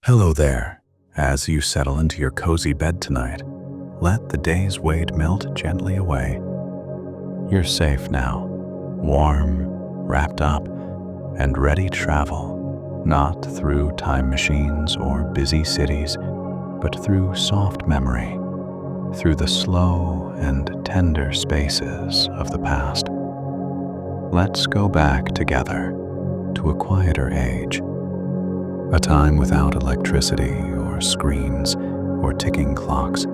Hello there. As you settle into your cozy bed tonight, let the day's weight melt gently away. You're safe now, warm, wrapped up, and ready to travel, not through time machines or busy cities, but through soft memory, through the slow and tender spaces of the past. Let's go back together to a quieter age. A time without electricity or screens or ticking clocks.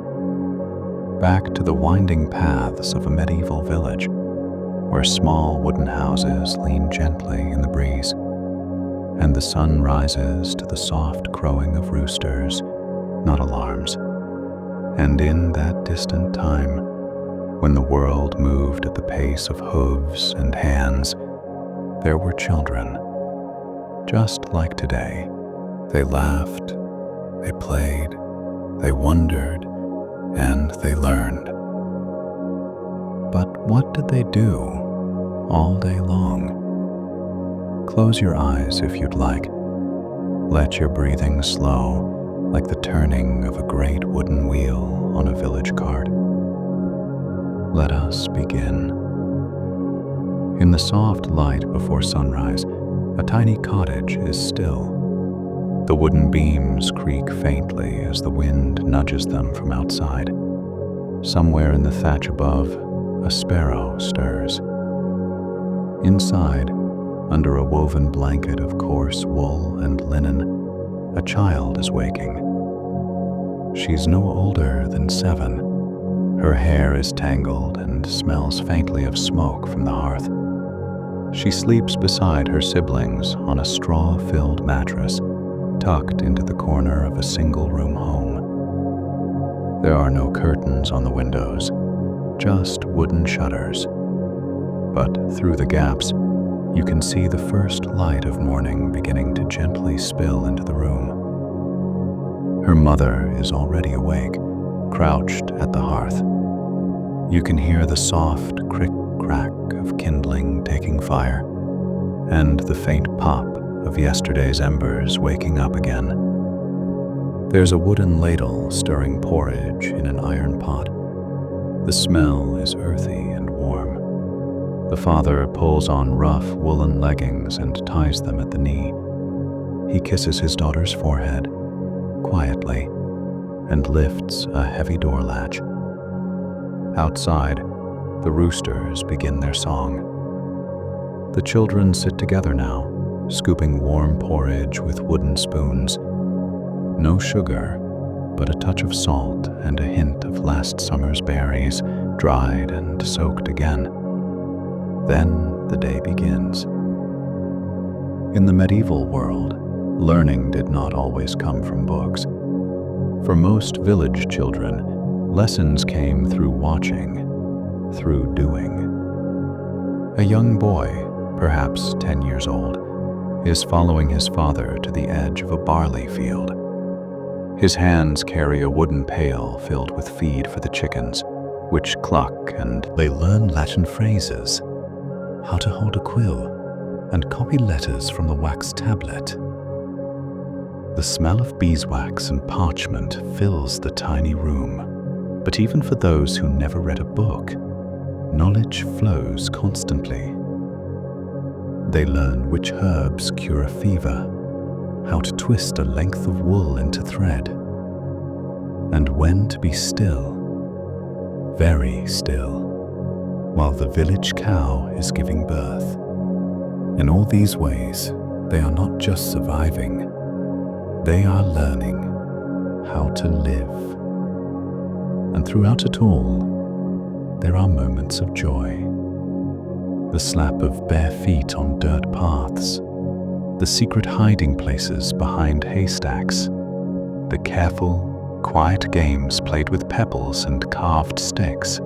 Back to the winding paths of a medieval village, where small wooden houses lean gently in the breeze, and the sun rises to the soft crowing of roosters, not alarms. And in that distant time, when the world moved at the pace of hooves and hands, there were children, just like today. They laughed, they played, they wondered, and they learned. But what did they do all day long? Close your eyes if you'd like. Let your breathing slow, like the turning of a great wooden wheel on a village cart. Let us begin. In the soft light before sunrise, a tiny cottage is still. The wooden beams creak faintly as the wind nudges them from outside. Somewhere in the thatch above, a sparrow stirs. Inside, under a woven blanket of coarse wool and linen, a child is waking. She's no older than 7. Her hair is tangled and smells faintly of smoke from the hearth. She sleeps beside her siblings on a straw-filled mattress, tucked into the corner of a single-room home. There are no curtains on the windows, just wooden shutters. But through the gaps, you can see the first light of morning beginning to gently spill into the room. Her mother is already awake, crouched at the hearth. You can hear the soft crick-crack of kindling taking fire, and the faint pop of yesterday's embers waking up again. There's a wooden ladle stirring porridge in an iron pot. The smell is earthy and warm. The father pulls on rough woolen leggings and ties them at the knee. He kisses his daughter's forehead, quietly, and lifts a heavy door latch. Outside, the roosters begin their song. The children sit together now, scooping warm porridge with wooden spoons. No sugar, but a touch of salt and a hint of last summer's berries, dried and soaked again. Then the day begins. In the medieval world, learning did not always come from books. For most village children, lessons came through watching, through doing. A young boy, perhaps 10 years old, is following his father to the edge of a barley field. His hands carry a wooden pail filled with feed for the chickens, which cluck, and they learn Latin phrases, how to hold a quill, and copy letters from the wax tablet. The smell of beeswax and parchment fills the tiny room, but even for those who never read a book, knowledge flows constantly. They learn which herbs cure a fever, how to twist a length of wool into thread, and when to be still, very still, while the village cow is giving birth. In all these ways, they are not just surviving, they are learning how to live. And throughout it all, there are moments of joy. The slap of bare feet on dirt paths, the secret hiding places behind haystacks, the careful, quiet games played with pebbles and carved sticks,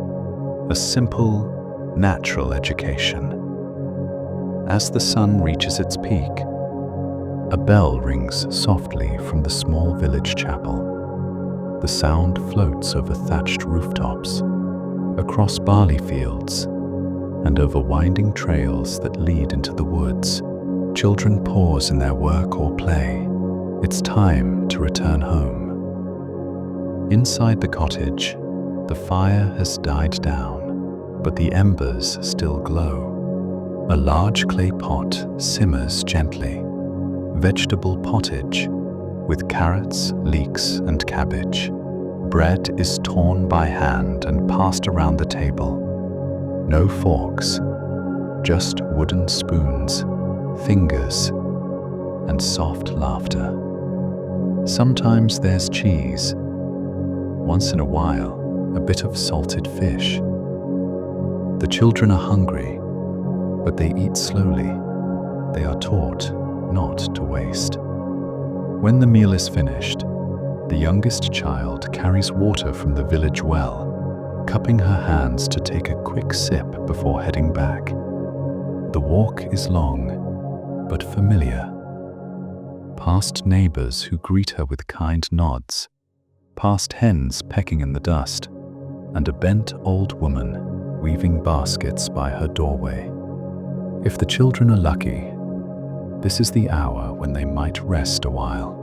a simple, natural education. As the sun reaches its peak, a bell rings softly from the small village chapel. The sound floats over thatched rooftops, across barley fields, and over winding trails that lead into the woods. Children pause in their work or play, It's time to return home. Inside the cottage, the fire has died down, but the embers still glow. A large clay pot simmers gently, vegetable pottage with carrots, leeks, and cabbage. Bread is torn by hand and passed around the table. No forks, just wooden spoons, fingers, and soft laughter. Sometimes there's cheese. Once in a while, a bit of salted fish. The children are hungry, but they eat slowly. They are taught not to waste. When the meal is finished, the youngest child carries water from the village well, cupping her hands to take a quick sip before heading back. The walk is long, but familiar. Past neighbors who greet her with kind nods, past hens pecking in the dust, and a bent old woman weaving baskets by her doorway. If the children are lucky, this is the hour when they might rest a while.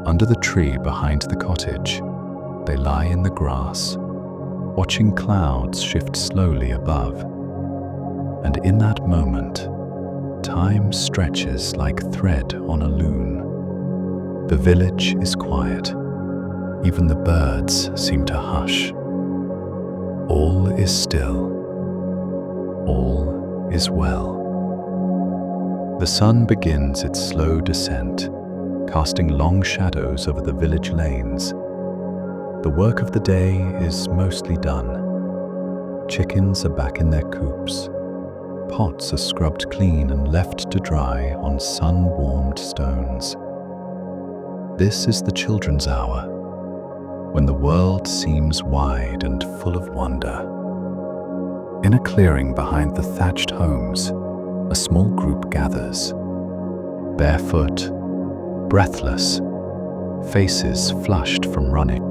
Under the tree behind the cottage, they lie in the grass, watching clouds shift slowly above. And in that moment, time stretches like thread on a loom. The village is quiet. Even the birds seem to hush. All is still. All is well. The sun begins its slow descent, casting long shadows over the village lanes. The work of the day is mostly done. Chickens are back in their coops. Pots are scrubbed clean and left to dry on sun-warmed stones. This is the children's hour, when the world seems wide and full of wonder. In a clearing behind the thatched homes, a small group gathers. Barefoot, breathless, faces flushed from running.